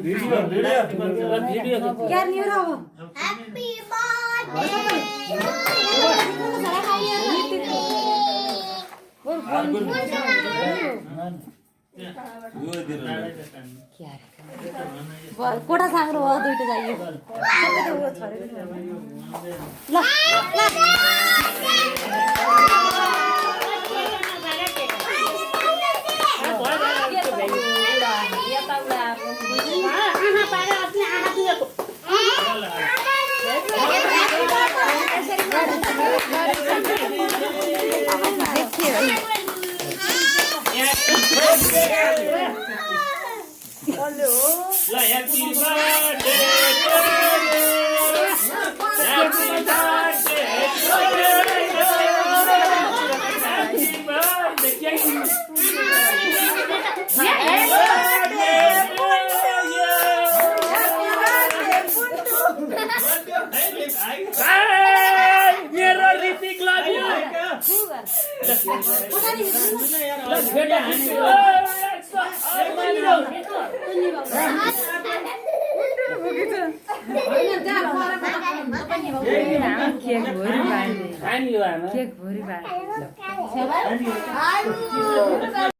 Video क्या नहीं हो रहा वो हैप्पी बर्थडे कोटा सागर हो दुईटा जाइयो ल Happy birthday to you. Happy birthday to you. Happy birthday to you. मेरो ऋतिक लभ यु केक भोरी बाँड्ने